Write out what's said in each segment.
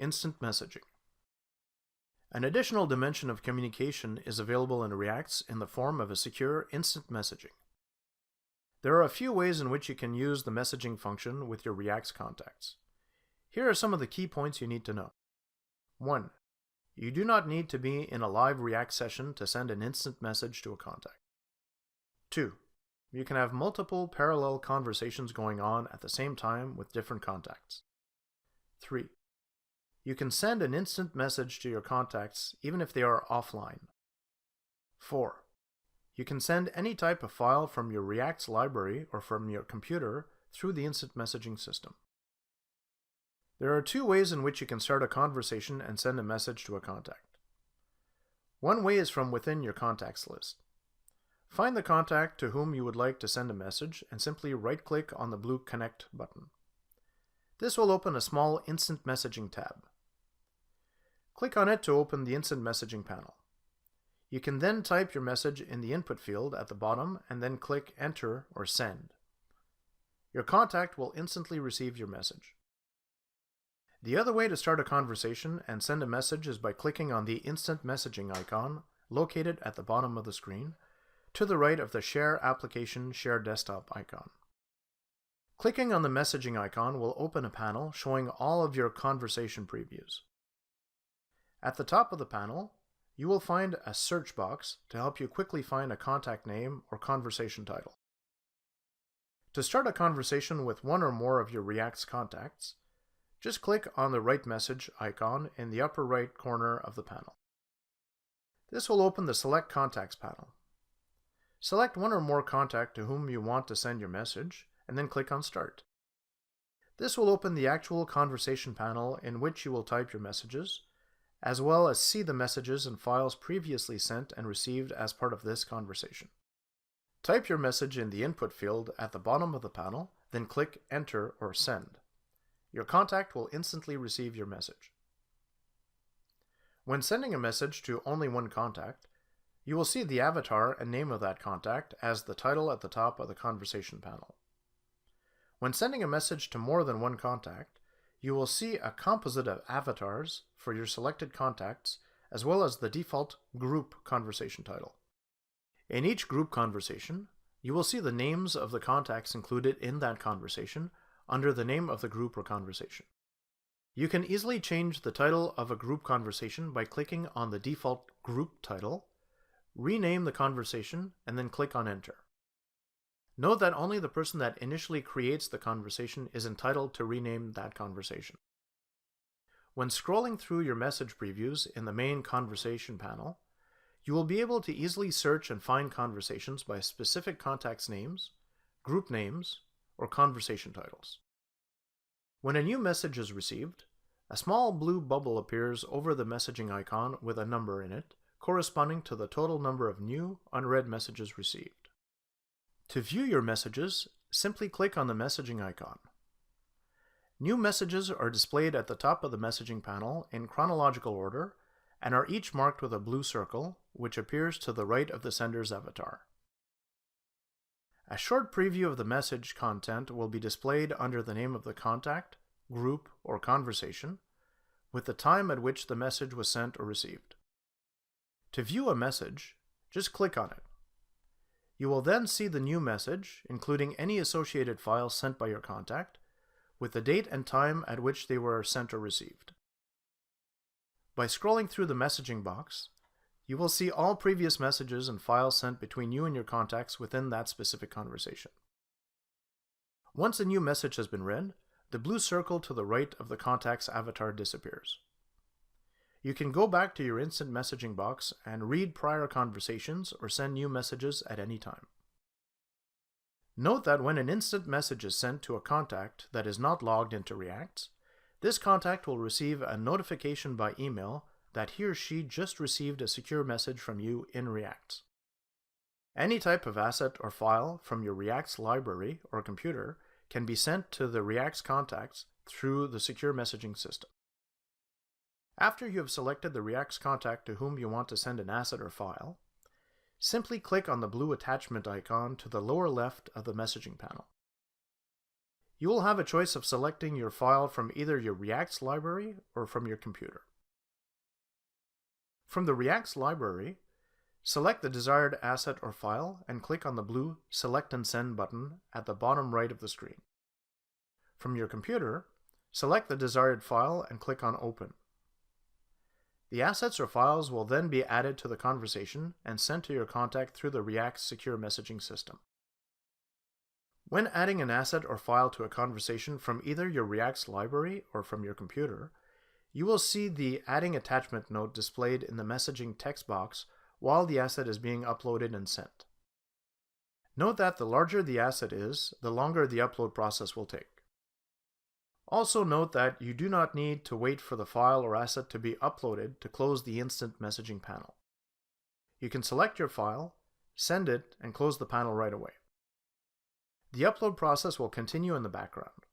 instant messaging. An additional dimension of communication is available in Reacts in the form of a secure instant messaging. There are a few ways in which you can use the messaging function with your Reacts contacts. Here are some of the key points you need to know. 1. You do not need to be in a live React session to send an instant message to a contact. 2. You can have multiple parallel conversations going on at the same time with different contacts. 3. You can send an instant message to your contacts even if they are offline. 4. You can send any type of file from your Reacts library or from your computer through the instant messaging system. There are 2 ways in which you can start a conversation and send a message to a contact. One way is from within your contacts list. Find the contact to whom you would like to send a message and simply right-click on the blue Connect button. This will open a small Instant Messaging tab. Click on it to open the Instant Messaging panel. You can then type your message in the input field at the bottom and then click Enter or Send. Your contact will instantly receive your message. The other way to start a conversation and send a message is by clicking on the Instant Messaging icon located at the bottom of the screen, to the right of the Share Application Share Desktop icon. Clicking on the messaging icon will open a panel showing all of your conversation previews. At the top of the panel, you will find a search box to help you quickly find a contact name or conversation title. To start a conversation with one or more of your Reacts contacts, just click on the Write Message icon in the upper right corner of the panel. This will open the Select Contacts panel. Select one or more contact to whom you want to send your message, and then click on Start. This will open the actual conversation panel in which you will type your messages, as well as see the messages and files previously sent and received as part of this conversation. Type your message in the input field at the bottom of the panel, then click Enter or Send. Your contact will instantly receive your message. When sending a message to only one contact, you will see the avatar and name of that contact as the title at the top of the conversation panel. When sending a message to more than one contact, you will see a composite of avatars for your selected contacts as well as the default group conversation title. In each group conversation, you will see the names of the contacts included in that conversation under the name of the group or conversation. You can easily change the title of a group conversation by clicking on the default group title, rename the conversation, and then click on Enter. Note that only the person that initially creates the conversation is entitled to rename that conversation. When scrolling through your message previews in the main conversation panel, you will be able to easily search and find conversations by specific contacts' names, group names, or conversation titles. When a new message is received, a small blue bubble appears over the messaging icon with a number in it, corresponding to the total number of new, unread messages received. To view your messages, simply click on the messaging icon. New messages are displayed at the top of the messaging panel in chronological order and are each marked with a blue circle, which appears to the right of the sender's avatar. A short preview of the message content will be displayed under the name of the contact, group, or conversation, with the time at which the message was sent or received. To view a message, just click on it. You will then see the new message, including any associated files sent by your contact, with the date and time at which they were sent or received. By scrolling through the messaging box, you will see all previous messages and files sent between you and your contacts within that specific conversation. Once a new message has been read, the blue circle to the right of the contact's avatar disappears. You can go back to your instant messaging box and read prior conversations or send new messages at any time. Note that when an instant message is sent to a contact that is not logged into Reacts, this contact will receive a notification by email that he or she just received a secure message from you in Reacts. Any type of asset or file from your Reacts library or computer can be sent to the Reacts contacts through the secure messaging system. After you have selected the Reacts contact to whom you want to send an asset or file, simply click on the blue attachment icon to the lower left of the messaging panel. You will have a choice of selecting your file from either your Reacts library or from your computer. From the Reacts library, select the desired asset or file and click on the blue Select and Send button at the bottom right of the screen. From your computer, select the desired file and click on Open. The assets or files will then be added to the conversation and sent to your contact through the Reacts secure messaging system. When adding an asset or file to a conversation from either your Reacts library or from your computer, you will see the Adding Attachment note displayed in the messaging text box while the asset is being uploaded and sent. Note that the larger the asset is, the longer the upload process will take. Also note that you do not need to wait for the file or asset to be uploaded to close the instant messaging panel. You can select your file, send it, and close the panel right away. The upload process will continue in the background.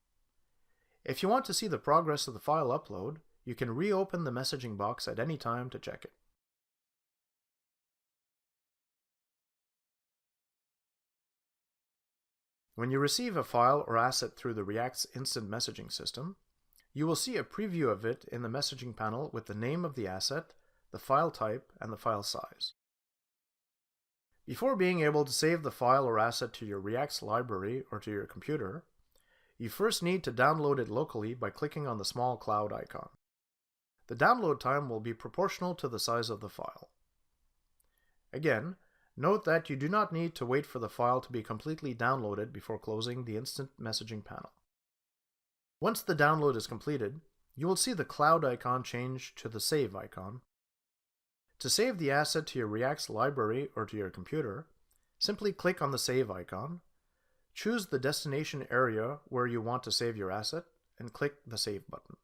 If you want to see the progress of the file upload, you can reopen the messaging box at any time to check it. When you receive a file or asset through the Reacts instant messaging system, you will see a preview of it in the messaging panel with the name of the asset, the file type, and the file size. Before being able to save the file or asset to your Reacts library or to your computer, you first need to download it locally by clicking on the small cloud icon. The download time will be proportional to the size of the file. Again, note that you do not need to wait for the file to be completely downloaded before closing the instant messaging panel. Once the download is completed, you will see the cloud icon change to the Save icon. To save the asset to your Reacts library or to your computer, simply click on the Save icon, choose the destination area where you want to save your asset, and click the Save button.